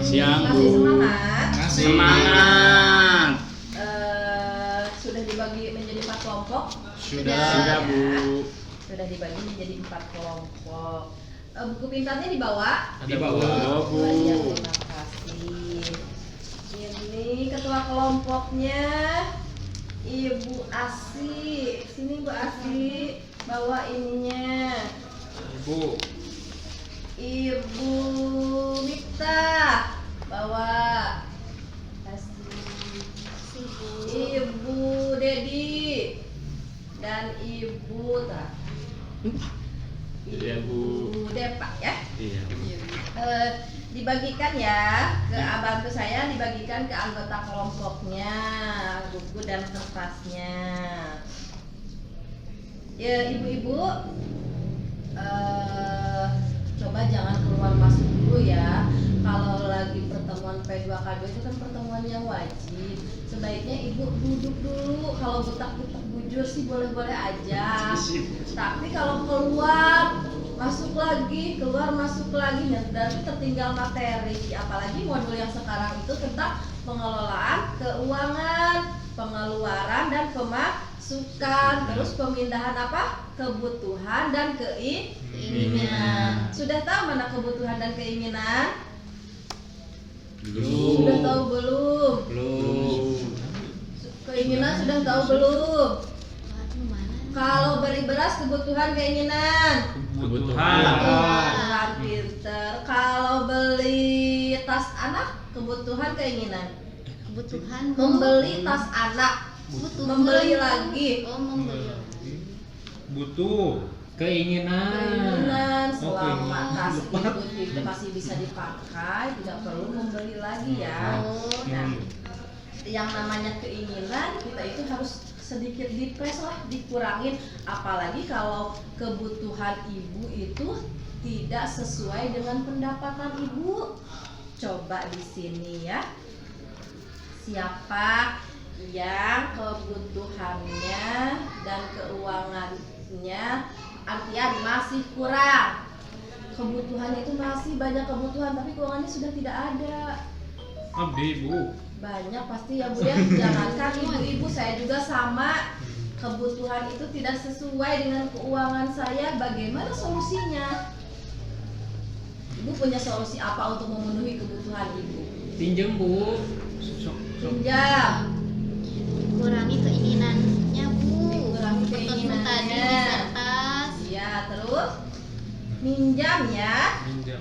Siang, Bu. Masih semangat? Masih. Semangat. Sudah dibagi menjadi 4 kelompok? Sudah, Bu. Sudah dibagi menjadi 4 kelompok. Buku pintarnya dibawa? Di bawah. Bu. Terima kasih. Ini ketua kelompoknya Ibu Asi. Sini Bu Asi, bawa ininya. Bu. Ibu Mita, bawa. Ibu Dedi dan Ibu Iya, Bu. Depa ya. Iya. Dibagikan ya ke bantu saya, dibagikan ke anggota kelompoknya buku dan kertasnya. Ya ibu-ibu, coba jangan keluar masuk dulu ya. Kalau lagi pertemuan P2K2 itu kan pertemuan yang wajib. Sebaiknya ibu duduk dulu. Kalau butak-butak bujur sih boleh-boleh aja. Tapi kalau keluar masuk lagi, keluar masuk lagi, dan tertinggal materi. Apalagi modul yang sekarang itu tentang pengelolaan keuangan, pengeluaran dan pemasukan, terus pemindahan apa? Kebutuhan dan keinginan. Sudah tahu mana kebutuhan dan keinginan? Belum. Sudah tahu belum? Belum. Keinginan sudah tahu belum? Kalau beli beras kebutuhan keinginan. Kebutuhan. Kebutuhan pinter. Kalau beli tas anak kebutuhan keinginan. Kebutuhan Membeli tas anak. Membeli lagi. Oh, membeli. Butuh. Keinginan keinginan. selama tas itu masih bisa dipakai, tidak perlu membeli lagi ya. Nah, yang namanya keinginan kita itu harus sedikit dipres lah, dikurangin. Apalagi kalau kebutuhan ibu itu tidak sesuai dengan pendapatan ibu. Coba di sini ya. Siapa yang kebutuhannya dan keuangannya artian masih kurang? Kebutuhan itu masih banyak kebutuhan, tapi keuangannya sudah tidak ada. Abdi, Bu. Banyak pasti ya Bu ya. Jangankan ibu-ibu, saya juga sama. Kebutuhan itu tidak sesuai dengan keuangan saya. Bagaimana solusinya? Ibu punya solusi apa untuk memenuhi kebutuhan ibu? Pinjam, Bu. Pinjam. Kurangi keinginannya, Bu. Dikurangi Tadi keinginannya. di atas. Iya, terus minjam ya. Pinjam.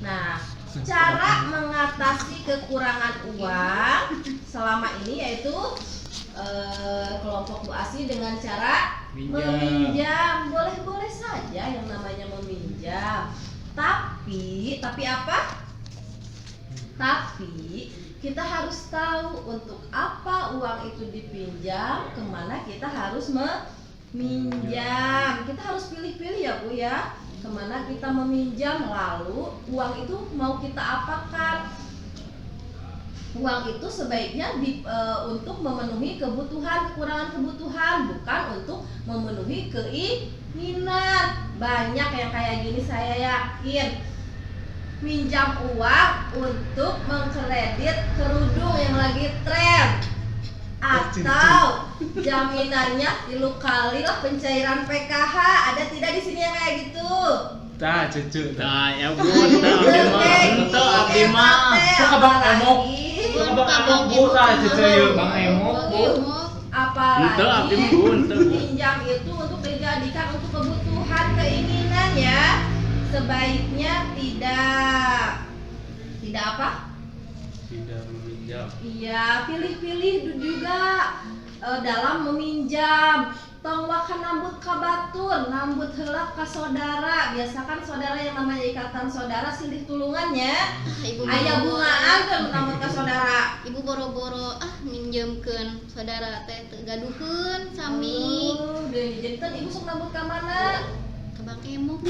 Nah, cara mengatasi kekurangan uang selama ini yaitu kelompok Bu Asi dengan cara meminjam. Boleh-boleh saja yang namanya meminjam. Tapi apa? Tapi kita harus tahu untuk apa uang itu dipinjam, kemana kita harus meminjam. Kita harus pilih-pilih ya Bu ya, kemana kita meminjam, lalu uang itu mau kita apakan. Uang itu sebaiknya untuk memenuhi kebutuhan, kekurangan kebutuhan, bukan untuk memenuhi keinginan. Banyak yang kayak gini, saya yakin minjam uang untuk mengkredit kerudung yang lagi tren, atau jaminannya 3 kali lah pencairan PKH. Ada tidak di sini yang kayak gitu? Tah, cucu. Nah, ya Bu. Ente abdi mah. Kok Abang Emok? Kok Abang Emok, Bu, tah, cucu yuk. Bang Emok, Bu. Apalagi Ente abdi Bu, ente Bu. pinjam itu untuk dijadikan untuk kebutuhan keinginan ya. Sebaiknya tidak apa? Tidak meminjam. Iya, pilih-pilih juga dalam meminjam. Tong wakan nambut ka batur, nambut heula ka saudara. Biasakan saudara yang namanya ikatan saudara silih tulungannya. Ibu Aya boro-boro. bungaan teh nambut ka saudara. Ibu boro-boro minjemkeun saudara teh gaduhkeun sami. Jadi kan ibu sok nambut ka mana? Ke Bang Emok.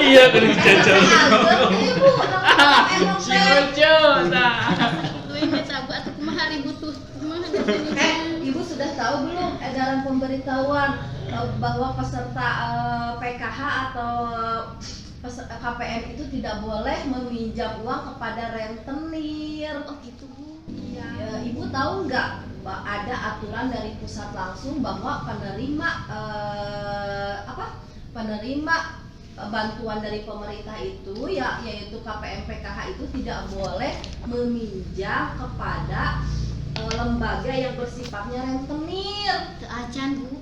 Iya, kan jajan. Agak ibu nambut ka emok Si teh. lucu, tah. Duit minta buat kumaha hari butuh. Kumaha Ibu sudah tahu belum edaran pemberitahuan bahwa peserta PKH atau KPM itu tidak boleh meminjam uang kepada rentenir. Oh gitu Bu. Ya, Ibu tahu nggak ada aturan dari pusat langsung bahwa penerima bantuan dari pemerintah itu ya, yaitu KPM PKH itu tidak boleh meminjam kepada lembaga yang bersifatnya rentenir, Teu acan Bu.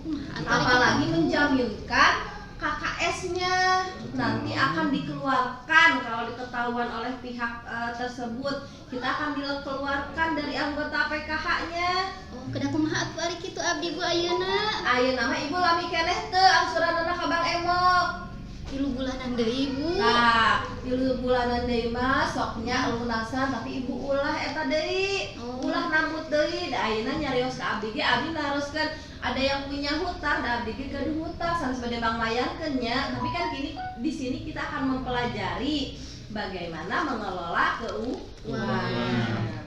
apalagi menjaminkan KKS-nya nanti akan dikeluarkan kalau diketahuan oleh pihak tersebut, kita akan dikeluarkan dari anggota PKH-nya. Oh, kedah kumaha atuh ari kitu abdi Bu ayeuna? Ayeuna mah Ibu lami keneh teu angsuranna ka Bang Emok. 3 bulanan deui Bu. Nah, 3 bulanan deui mah soknya lunasan tapi Ibu ulah eta deui. Oh. Ulah nambut deui. Da ayeuna nyarios ka abdi ge abdi naroskeun ada yang punya hutang, da abdi ge gaduh hutang sanes bade manglayarkeun nya. Tapi kan kini di sini kita akan mempelajari bagaimana mengelola keuangan.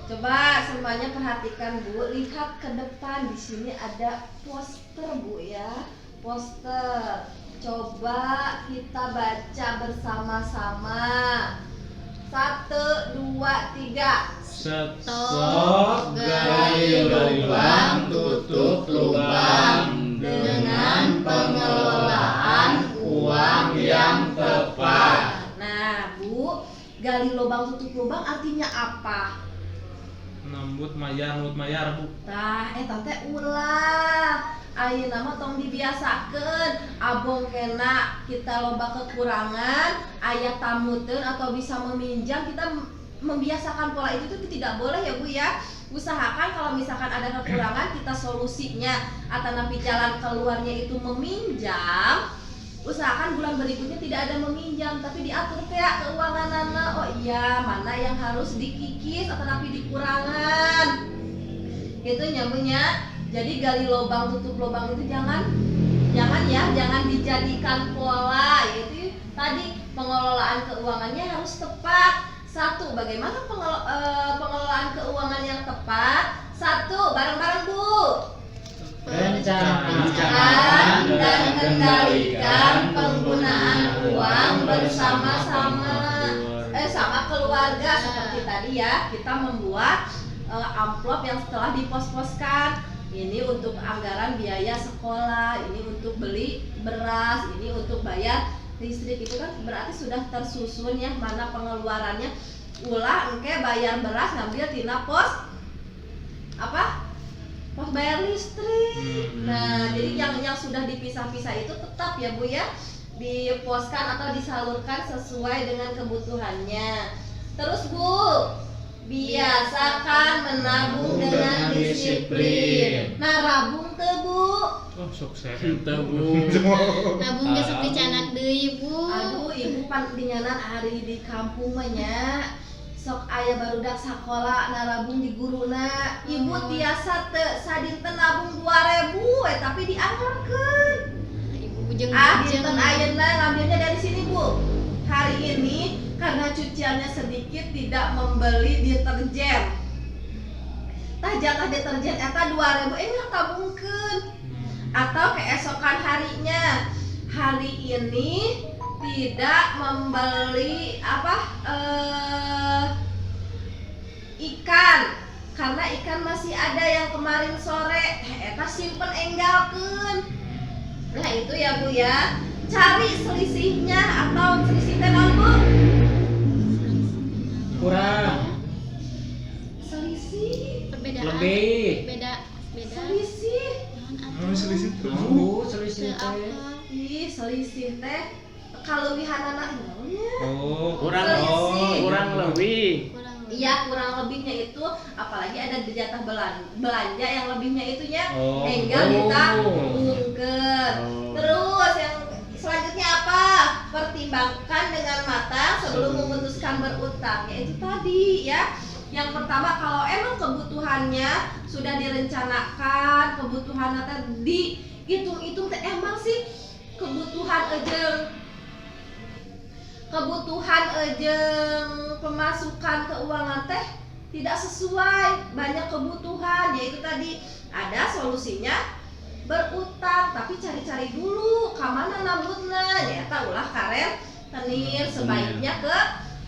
Coba semuanya perhatikan Bu, lihat ke depan, di sini ada poster Bu ya, poster. Coba kita baca bersama-sama. 1, 2, 3. Stok gali lubang, tutup lubang dengan pengelolaan uang yang tepat. Nah Bu, gali lubang tutup lubang artinya apa? nambut mayar Bu. Tah, tante ulah. Ayeuna mah tong dibiasakeun abong kena kita loba kekurangan, aya tamuteun atau bisa meminjam, kita membiasakan pola itu tuh tidak boleh ya Bu ya. Usahakan kalau misalkan ada kekurangan kita solusinya atau napi jalan keluarnya itu meminjam. Usahakan bulan berikutnya tidak ada meminjam, tapi diatur kayak keuanganana. Oh iya, mana yang harus dikikis atau napi dikurangan. Gitu nyamanya. Jadi gali lubang tutup lubang itu jangan dijadikan pola. Yaitu tadi pengelolaan keuangannya harus tepat. 1, bagaimana pengelolaan keuangan yang tepat? 1, bareng-bareng Bu. Rencanakan dan kendalikan penggunaan uang bersama-sama sama keluarga. Seperti tadi ya, kita membuat amplop yang setelah dipos-poskan. Ini untuk anggaran biaya sekolah, ini untuk beli beras, ini untuk bayar listrik. Itu kan berarti sudah tersusun ya mana pengeluarannya. Ulah engke bayar beras ngambil tina pos pos bayar listrik. Nah, jadi yang sudah dipisah-pisah itu tetap ya Bu ya, diposkan atau disalurkan sesuai dengan kebutuhannya. Terus Bu, biasakan menabung dengan disiplin. Nah, rabung teu Bu. Oh, sukses. Nabung ge sok dicanak deui Bu. Aduh, Ibu pan dinyanan hari di kampung mah nya. Sok aya barudak sakola narabung di guruna. Ibu tiasa teu sadinten nabung 2.000 tapi dianggarkeun. Ibu bujeng Dinten ayeuna ngambilnya dari sini Bu. Hari ini karena cuciannya sedikit tidak membeli deterjen. Tah jatah deterjen eta 2.000 mah tabungkeun. Atau keesokan harinya. Hari ini tidak membeli ikan karena ikan masih ada yang kemarin sore eta simpen enggalkeun. Nah itu ya Bu ya, cari selisihnya atau selisih teh naon Bu? Kurang. Selisih. perbedaan. Lebih. Beda. Selisih. Selisih teh. Ih, selisih teh kaluwihan anak naonnya. Oh, Selisih. Kurang lebih. Iya, kurang lebihnya itu apalagi ada di jatah belanja yang lebihnya itunya Oh. enggal ditangungkeun. Terus yang selanjutnya apa? Pertimbangkan dengan matang sebelum memutuskan berutang. Yaitu tadi ya. Yang pertama, kalau emang kebutuhannya sudah direncanakan, kebutuhannya tadi dihitung-hitung teh emang sih kebutuhan pemasukan keuangan teh tidak sesuai, banyak kebutuhan, yaitu tadi ada solusinya berutang, tapi cari-cari dulu kamana nambutna nyata ulah karen tenir sebaiknya ke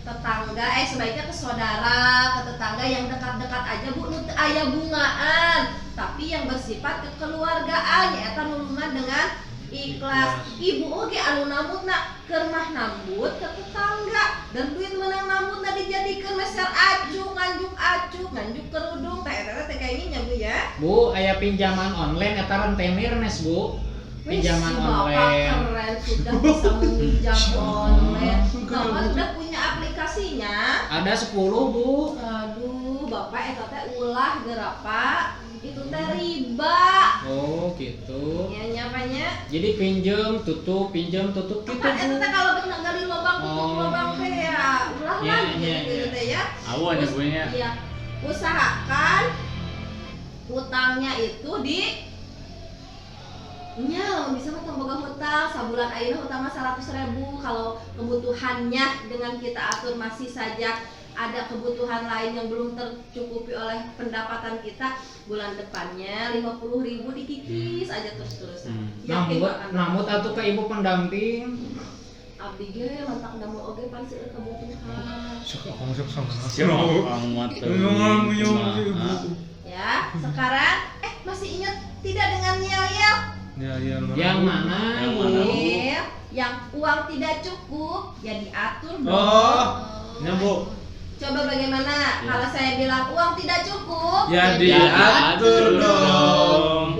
tetangga sebaiknya ke saudara, ke tetangga yang dekat-dekat aja Bu, nu teu aya bungaan tapi yang bersifat kekeluargaan nyata nulungan dengan ikhlas. Ibu oge anu nambutna keur mah nambut ke tetangga dan duit menang nambutna dijadikeun meser acuk nganjuk kerudung teh eta teh kayak nya Bu ya. Bu, aya pinjaman online eta rentenir nes Bu. Pinjaman Wih, si Bapak online. keren sudah bisa meminjam online. Bapak sudah punya aplikasinya. Ada 10 Bu. Aduh, Bapak eta teh ulah gerapa itu teh riba. Oh gitu. Ya nyapanya. Jadi pinjem tutup gitu Kan eta teh Bu. kalau kena gali lobang tutup Oh. lobang teh ya ulah Ya, lagi ya, gitu ya. teh ya. Awan ya punya. Iya. Usahakan utangnya itu di nya lamun bisa mah boga hutang sabulan ayeuna hutang mah 100.000 kalau kebutuhannya dengan kita atur masih saja ada kebutuhan lain yang belum tercukupi oleh pendapatan kita bulan depannya 50.000 dikikis aja terus-terusan. Namut atuh ke ibu pendamping. Abdi ge mantak damel oge pan seueur kebutuhan. Siapa amat tuh. Ya, sekarang masih ingat tidak dengan yel-yel? Yang mana? Yang mana? Bu? Yel, yang uang tidak cukup ya diatur dong. Oh, ya Bu. Coba bagaimana kalau saya bilang uang tidak cukup? Ya diatur dong.